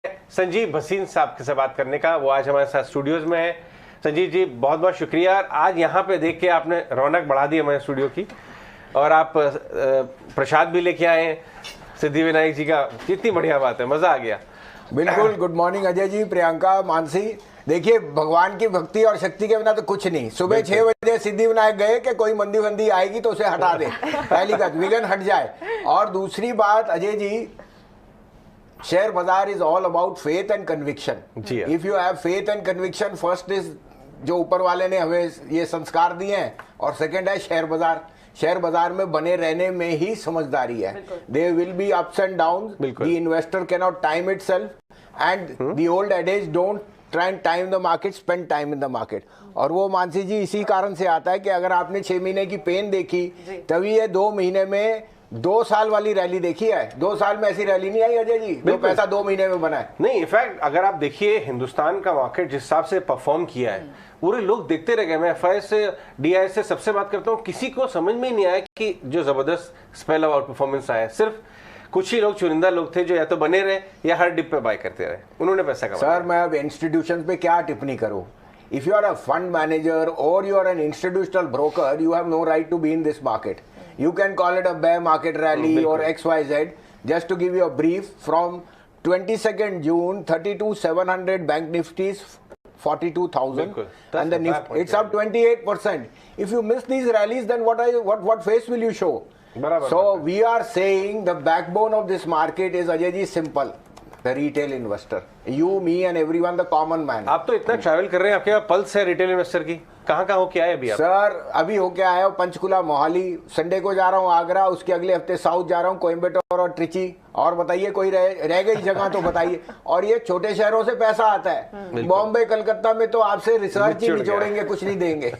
संजीव भसीन साहब से बात करने का। वो आज हमारे साथ स्टूडियोज में है। संजीव जी बहुत बहुत शुक्रिया। आज यहाँ पे देख के आपने रौनक बढ़ा दी हमारे स्टूडियो की, और आप प्रसाद भी लेके आए हैं सिद्धि विनायक जी का। कितनी बढ़िया बात है, मजा आ गया। बिल्कुल। Good morning Ajay ji, Priyanka, Mansi. देखिए, भगवान की भक्ति और शक्ति के बिना तो कुछ नहीं। सुबह 6 बजे सिद्धि विनायक गए कि कोई मंदी वंदी आएगी तो उसे हटा दे, पहली बात विघ्न हट जाए। और दूसरी बात अजय जी, शेयर बाजार is all about faith and conviction. If you have faith and conviction, first is जो ऊपर वाले ने हमें ये संस्कार दिए हैं, और सेकंड है शेयर बाजार। शेयर बाजार में बने रहने में ही समझदारी है। They will be ups and down. The investor can not time itself and the old adages don't try and time the market, spend time in the market. और वो मानसी जी इसी कारण से आता है कि अगर आपने 6 महीने की पेन देखी, तभी ये 2 महीने में 2 साल वाली रैली देखी है। 2 साल में ऐसी रैली नहीं आई अजय जी, जो पैसा 2 महीने में बना है। नहीं, इनफैक्ट अगर आप देखिए हिंदुस्तान का मार्केट जिस हिसाब से परफॉर्म किया है, पूरे लोग देखते रह गए। मैं एफआईएस से, डीआईएस से सबसे बात करता हूँ, किसी को समझ में ही नहीं आया कि जो जबरदस्त स्पेल ऑफ आउट परफॉर्मेंस आया। सिर्फ कुछ ही लोग, चुनिंदा लोग थे जो या तो बने रहे या हर डिप पे बाय करते रहे, उन्होंने पैसा कमाया। सर, मैं अब इंस्टीट्यूशन पे क्या टिप्पणी करूं? If you are a fund manager और you are an institutional broker, you have no right to be in this market. You can call it a bear market rally or XYZ. Just to give you a brief, from 22nd June, 32,700 bank Nifty's 42,000, and the Nifty it's up 28%. If you miss these rallies, then what face will you show? So we are saying the backbone of this market is Ajay ji simple. The retail investor, you, me and everyone, the common man. आप तो इतना travel कर रहे हैं, आपके पास pulse है retail investor की। कहाँ हो क्या है अभी आप? सर, अभी हो क्या आया हूँ पंचकुला, मोहाली। संडे को जा रहा हूँ आगरा, उसके अगले हफ्ते साउथ जा रहा हूँ, कोयम्बटूर और ट्रिची। और बताइए, कोई रह गई जगह तो बताइए। और ये छोटे शहरों से पैसा आता है। बॉम्बे कलकत्ता में तो आपसे रिसर्च ही निचोड़ेंगे, कुछ नहीं देंगे।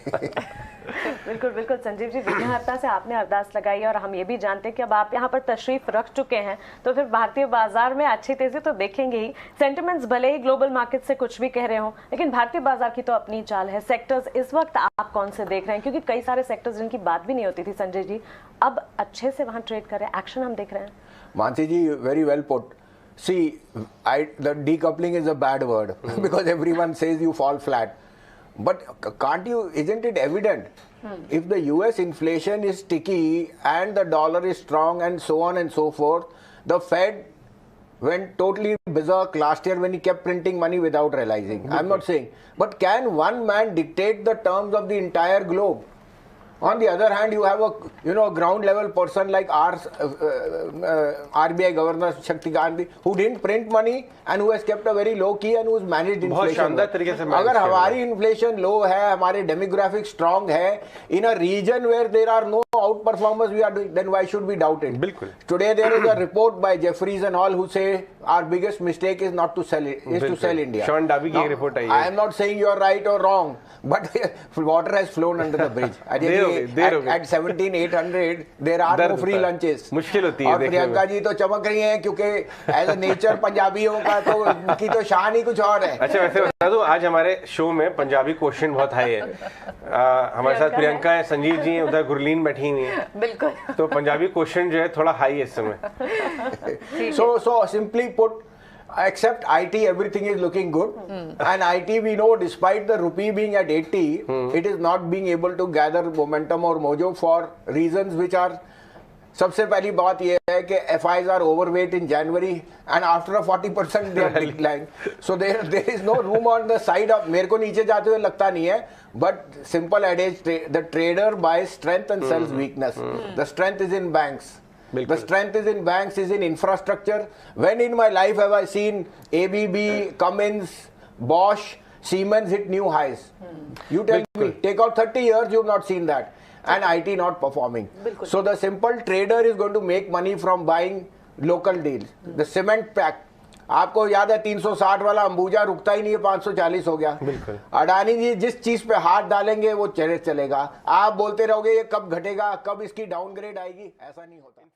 बिल्कुल बिल्कुल संजीव जी, विघ्नहर्ता से आपने अरदास लगाई, और हम ये भी जानते हैं कि अब आप यहाँ पर तशरीफ रख चुके हैं, तो फिर भारतीय बाजार में अच्छी तेजी तो देखेंगे ही। सेंटिमेंट्स भले ही ग्लोबल मार्केट से कुछ भी कह रहे हो, लेकिन भारतीय बाजार की तो अपनी चाल है। सेक्टर्स इस वक्त आप कौन से देख रहे हैं? क्योंकि कई सारे सेक्टर्स जिनकी बात भी नहीं होती थी संजय जी, अब अच्छे से वहां ट्रेड कर रहे हैं, एक्शन हम देख रहे हैं। Mansi ji, very well put. See, the decoupling is a bad word because everyone says you fall flat. But can't you, isn't it evident? If the US inflation is sticky and the dollar is strong and so on and so forth, the Fed went totally berserk last year when he kept printing money without realizing. I'm not saying. But can one man dictate the terms of the entire globe? On the other hand, you have a ground level person like our RBI Governor Shaktikant, who didn't print money and who has kept a very low key and who has managed inflation. अगर हमारी inflation low है, हमारे demographic strong है, in a region where there are no outperformers we are doing, then why should we doubt it? बिल्कुल. Today there is a report by Jeffries and all who say our biggest mistake is not to sell it, is to sell India. Sean Darby की report आई है. I am not saying you are right or wrong, but water has flown under the bridge. At 17,800 there are no free lunches. मुश्किल होती है। और प्रियंका जी तो चमक रही हैं, क्योंकि एज ए नेचर पंजाबियों का तो की तो शान ही कुछ और है। अच्छा, वैसे बता दूं, आज हमारे शो में पंजाबी क्वेश्चन बहुत हाई है। हमारे साथ प्रियंका है, संजीव जी हैं, उधर गुरलीन बैठी हुई है। बिल्कुल। तो पंजाबी क्वेश्चन जो है थोड़ा हाई है इस समय। So simply put, except IT, everything is looking good. And IT, we know, despite the rupee being at 80, it is not being able to gather momentum or mojo for reasons which are, सबसे पहली बात यह है कि FIs are overweight in January and after a 40% they are declined. So there is no room on the side of, मेरे को नीचे जाते हुए लगता नहीं है, but simple adage, the trader buys strength and sells weakness. The strength is in banks. The strength is in banks, is in infrastructure. When in my life have I seen ABB, Cummins, Bosch, Siemens hit new highs? You tell me, take out 30 years, you have not seen that. And IT not performing. So the simple trader is going to make money from buying local deals. The cement pack, आपको याद है 360 वाला अंबुजा रुकता ही नहीं है, 540 हो गया। अडानी जी जिस चीज पे हाथ डालेंगे वो चलेगा। आप बोलते रहोगे ये कब घटेगा, कब इसकी डाउनग्रेड आएगी, ऐसा नहीं होता।